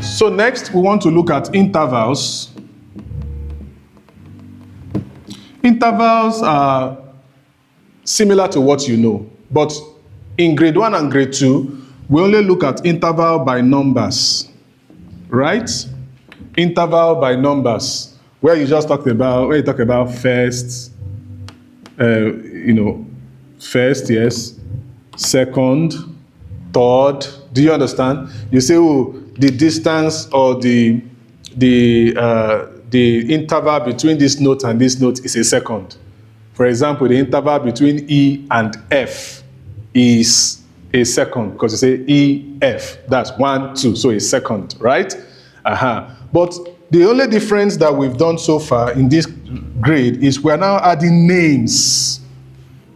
So next, we want to look at intervals. Intervals are similar to what you know, but in grade 1 and grade 2, we only look at interval by numbers, right? Interval by numbers, where you just talk about first, first, yes, second, third. Do you understand? You say, oh, the distance or the interval between this note and this note is a second. For example, the interval between E and F is a second, because you say E, F, that's 1, 2, so a second, right? But the only difference that we've done so far in this grade is we're now adding names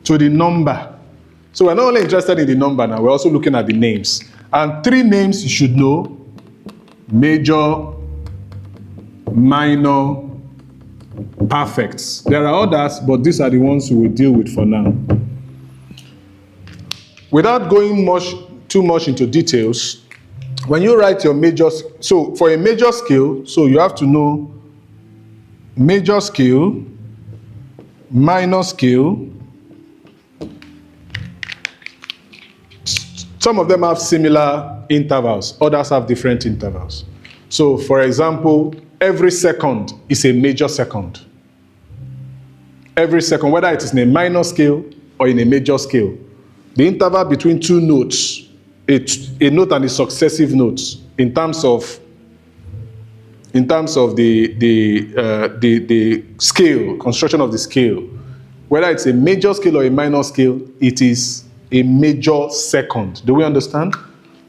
to the number. So we're not only interested in the number now, we're also looking at the names. And 3 names you should know: major, minor, perfects. There are others, but these are the ones we will deal with for now. Without going too much into details, when you write your majors, so for a major scale, so you have to know major scale, minor scale. Some of them have similar intervals, others have different intervals. So for example, every second is a major second. Every second, whether it is in a minor scale or in a major scale. The interval between 2 notes, a note and the successive notes, in terms of the scale, construction of the scale, whether it's a major scale or a minor scale, it is a major second. Do we understand?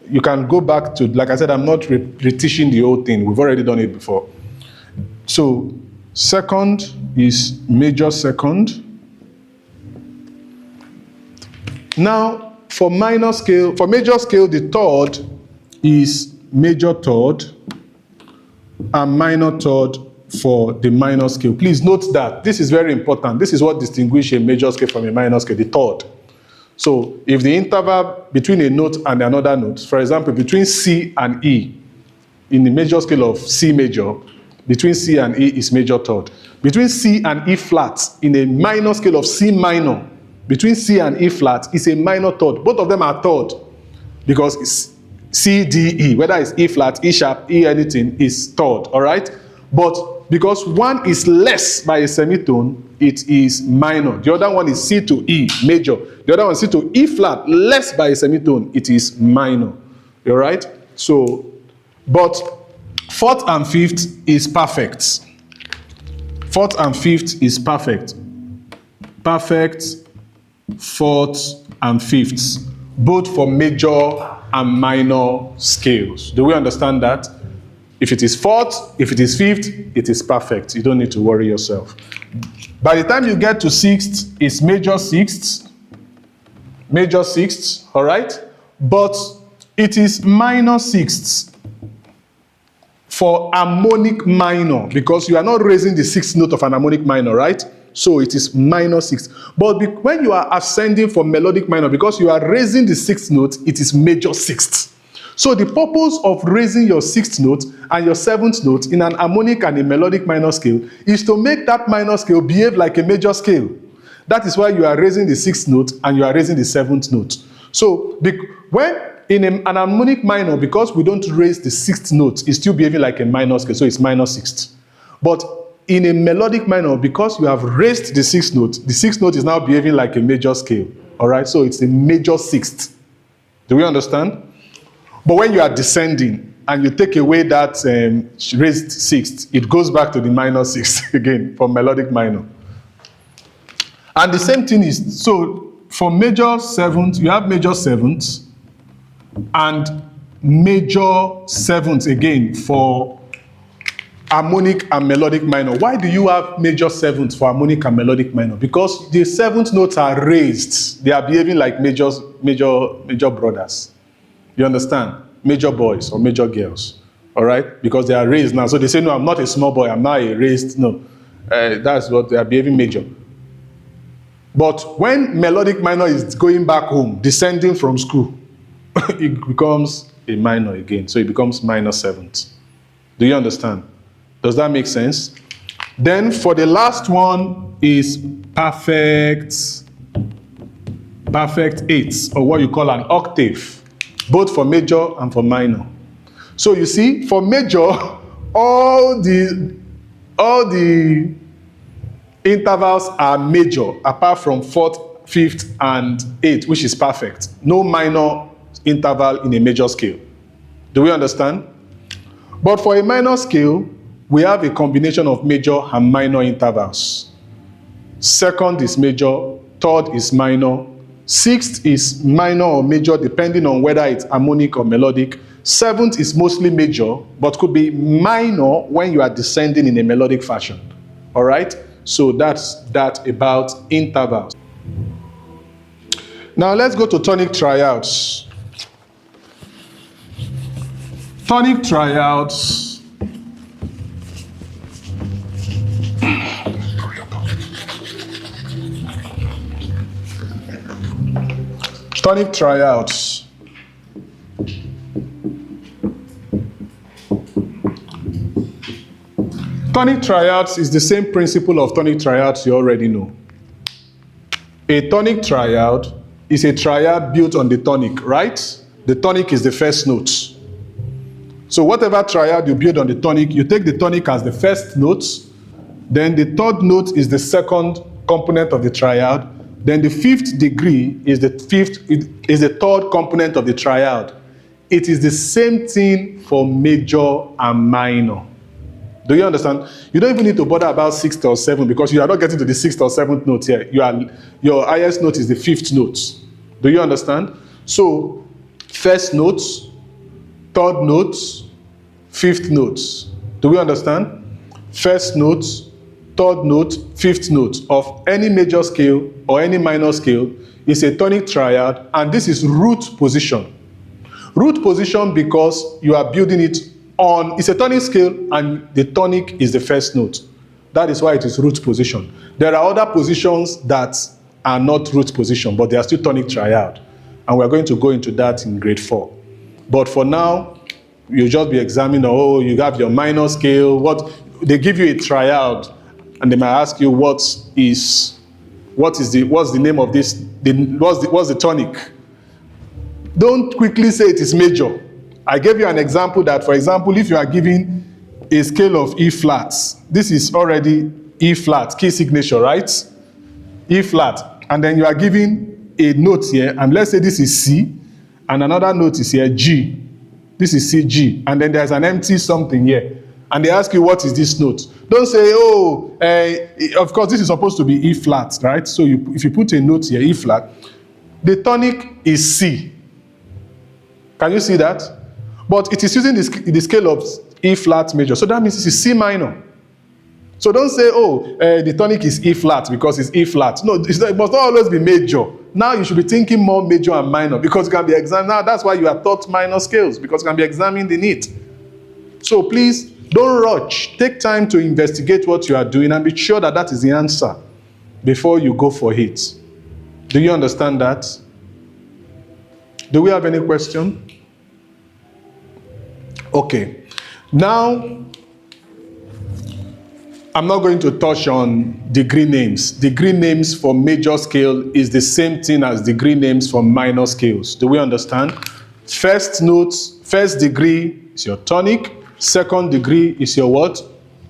You can go back to, like I said, I'm not reteaching the whole thing. We've already done it before. So second is major second. Now, for minor scale, for major scale, the third is major third and minor third for the minor scale. Please note that this is very important. This is what distinguishes a major scale from a minor scale, the third. So if the interval between a note and another note, for example, between C and E, in the major scale of C major, between C and E is major third. Between C and E flat, in a minor scale of C minor, between C and E flat is a minor third. Both of them are third, because it's C, D, E, whether it's E flat, E sharp, E anything, is third, all right? But because one is less by a semitone, it is minor. The other one is C to E, major. The other one is C to E flat, less by a semitone, it is minor. All right? So, but fourth and fifth is perfect. Fourth and fifth is perfect. Perfect, fourth and fifth, both for major and minor scales. Do we understand that? If it is fourth, if it is fifth, it is perfect. You don't need to worry yourself. By the time you get to sixth, it's major sixth, all right? But it is minor sixths for harmonic minor, because you are not raising the sixth note of an harmonic minor, right? So it is minor sixth. But when you are ascending from melodic minor, because you are raising the sixth note, it is major sixth. So the purpose of raising your sixth note and your seventh note in an harmonic and a melodic minor scale is to make that minor scale behave like a major scale. That is why you are raising the sixth note and you are raising the seventh note. So when in an harmonic minor, because we don't raise the sixth note, it's still behaving like a minor scale, so it's minor sixth. But in a melodic minor, because you have raised the sixth note is now behaving like a major scale. All right, so it's a major sixth. Do we understand? But when you are descending and you take away that raised sixth, it goes back to the minor sixth again for melodic minor. And the same thing is, so for major seventh, you have major seventh and major seventh again for harmonic and melodic minor. Why do you have major sevenths for harmonic and melodic minor? Because the seventh notes are raised. They are behaving like major brothers. You understand? Major boys or major girls. All right? Because they are raised now. So they say, no, I'm not a small boy. I'm not a raised. No. That's what they are behaving major. But when melodic minor is going back home, descending from school, it becomes a minor again. So it becomes minor seventh. Do you understand? Does that make sense? Then for the last one is perfect eighths, or what you call an octave, both for major and for minor. So you see, for major, all the intervals are major, apart from fourth, fifth, and eighth, which is perfect. No minor interval in a major scale. Do we understand? But for a minor scale, we have a combination of major and minor intervals. Second is major, third is minor, sixth is minor or major depending on whether it's harmonic or melodic. Seventh is mostly major, but could be minor when you are descending in a melodic fashion. All right? So that's that about intervals. Now let's go to tonic triads. Tonic triads. Tonic triads. Tonic triads is the same principle of tonic triads you already know. A tonic triad is a triad built on the tonic, right? The tonic is the first note. So whatever triad you build on the tonic, you take the tonic as the first note, then the third note is the second component of the triad, then the fifth degree is the third component of the triad. It is the same thing for major and minor. Do you understand? You don't even need to bother about sixth or seventh because you are not getting to the sixth or seventh note here. Your highest note is the fifth note. Do you understand? So, first note, third note, fifth note. Do we understand? First note, third note, fifth note of any major scale or any minor scale is a tonic triad, and this is root position. Root position because you are building it on, it's a tonic scale and the tonic is the first note. That is why it is root position. There are other positions that are not root position, but they are still tonic triad. And we're going to go into that in grade 4. But for now, you'll just be examining, oh, you have your minor scale, they give you a triad, and they might ask you what's the name of this, what's the tonic? Don't quickly say it is major. I gave you an example that, for example, if you are given a scale of E flats, this is already E flat, key signature, right? E flat. And then you are given a note here, and let's say this is C, and another note is here, G. This is C, G. And then there's an empty something here. And they ask you, what is this note? Don't say, of course, this is supposed to be E flat, right? So if you put a note here, E flat, the tonic is C. Can you see that? But it is using the scale of E flat major. So that means this is C minor. So don't say, the tonic is E flat because it's E flat. No, it must not always be major. Now you should be thinking more major and minor because it can be examined. Now that's why you are taught minor scales, because it can be examined in it. So please, don't rush. Take time to investigate what you are doing and be sure that that is the answer before you go for it. Do you understand that? Do we have any question? Okay. Now, I'm not going to touch on degree names. Degree names for major scale is the same thing as degree names for minor scales. Do we understand? First notes, first degree is your tonic. Second degree is your what?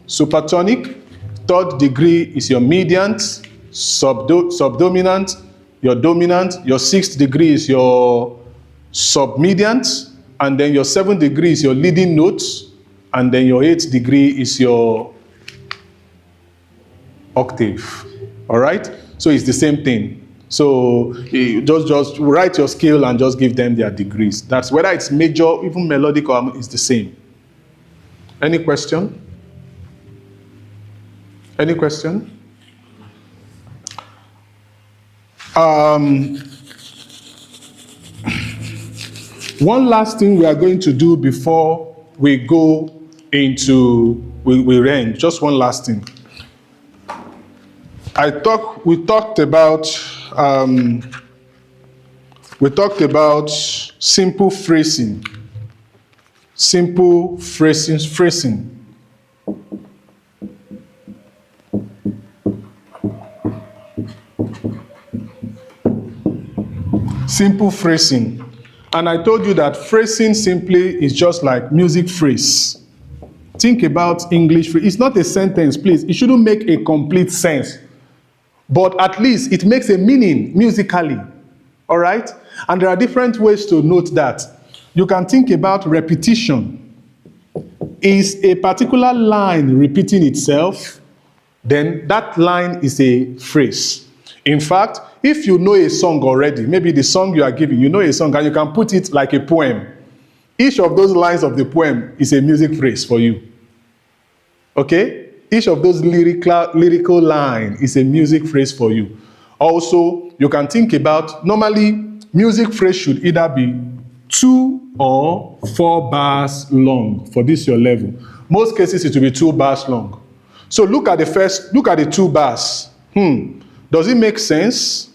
Supertonic. Third degree is your mediant, subdominant, your dominant. Your sixth degree is your submediant. And then your seventh degree is your leading notes. And then your eighth degree is your octave. All right? So it's the same thing. So you just write your scale and just give them their degrees. That's whether it's major, even melodic, or it's the same. Any question? Any question? One last thing we are going to do before we go into we end. Just one last thing. We talked about simple phrasing. Simple phrasing. Simple phrasing. And I told you that phrasing simply is just like music phrase. Think about English phrase. It's not a sentence, please. It shouldn't make a complete sense. But at least it makes a meaning musically. All right? And there are different ways to note that. You can think about repetition. Is a particular line repeating itself? Then that line is a phrase. In fact, if you know a song already, maybe the song you are giving, you know a song and you can put it like a poem. Each of those lines of the poem is a music phrase for you. Okay? Each of those lyrical line is a music phrase for you. Also, you can think about, normally, music phrase should either be 2 or 4 bars long for this your level. Most cases it will be 2 bars long. So look at the 2 bars. Does it make sense?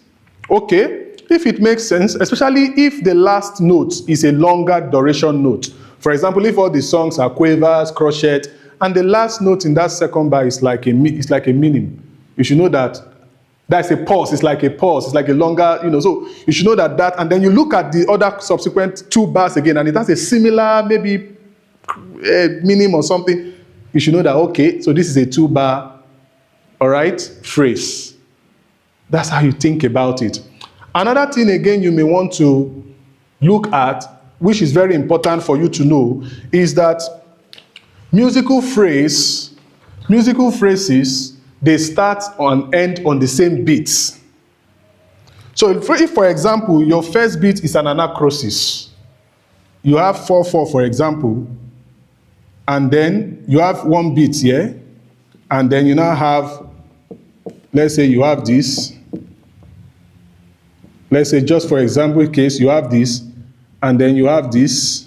Okay, if it makes sense, especially if the last note is a longer duration note. For example, if all the songs are quavers, crochet, and the last note in that second bar is like a meaning, you should know that that's a pause. It's like a pause. It's like a longer, so you should know that, and then you look at the other subsequent 2 bars again, and it has a similar, maybe, meaning or something. You should know that, okay, so this is a 2 bar, all right, phrase. That's how you think about it. Another thing, again, you may want to look at, which is very important for you to know, is that musical phrases, they start and end on the same beats. So if, for example, your first beat is an anacrosis, you have 4/4, for example, and then you have 1 beat here, and then you now have, let's say you have this. Let's say, just for example case, you have this, and then you have this,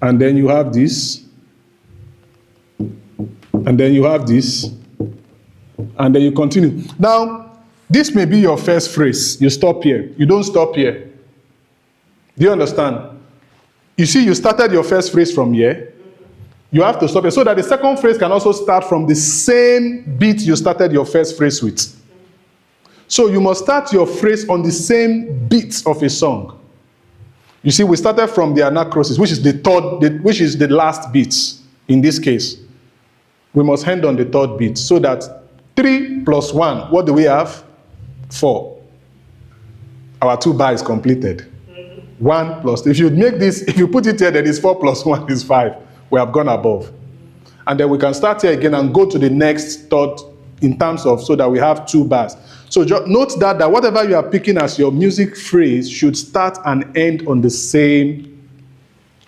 and then you have this, and then you have this, and then you continue. Now, this may be your first phrase. You stop here. You don't stop here. Do you understand? You see, you started your first phrase from here. You have to stop here so that the second phrase can also start from the same beat you started your first phrase with. So you must start your phrase on the same beat of a song. You see, we started from the anacrosis, which is the last beat in this case. We must end on the 3rd beat so that 3 plus 1, what do we have? 4. Our 2 bar is completed. 1 plus, if you put it here, then it's 4 plus 1 is 5. We have gone above. And then we can start here again and go to the next 3rd in terms of, so that we have 2 bars. So note that whatever you are picking as your music phrase should start and end on the same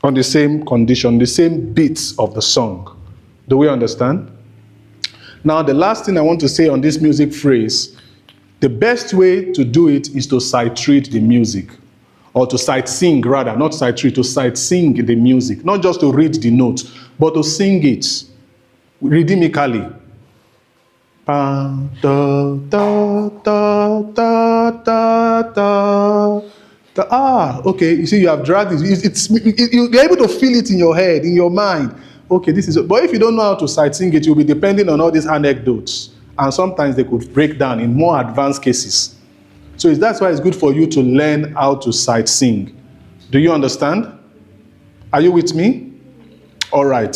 condition, the same beats of the song. Do we understand? Now, the last thing I want to say on this music phrase, the best way to do it is to sight read the music. Or to sight sing, rather, not sight read, to sight sing the music. Not just to read the notes, but to sing it rhythmically. Da, da, da, da, da, da. Okay, you see, you have dragged it. You're able to feel it in your head, in your mind. Okay, this is. But if you don't know how to sight sing it, you'll be depending on all these anecdotes. And sometimes they could break down in more advanced cases. So that's why it's good for you to learn how to sight sing. Do you understand? Are you with me? All right.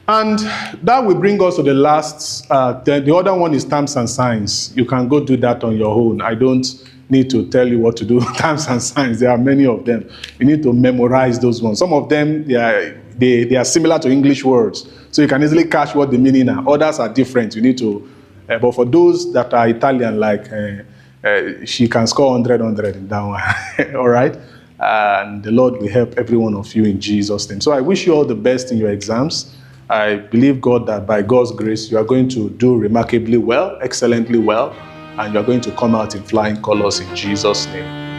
And that will bring us to the last, the other one is terms and signs. You can go do that on your own. I don't need to tell you what to do. Terms and signs, there are many of them. You need to memorize those ones. Some of them, they are similar to English words. So you can easily catch what the meaning are. Others are different. You need to, but for those that are Italian, like, she can score 100 in that one. All right? And the Lord will help every one of you in Jesus' name. So I wish you all the best in your exams. I believe God that by God's grace, you are going to do remarkably well, excellently well, and you are going to come out in flying colors in Jesus' name.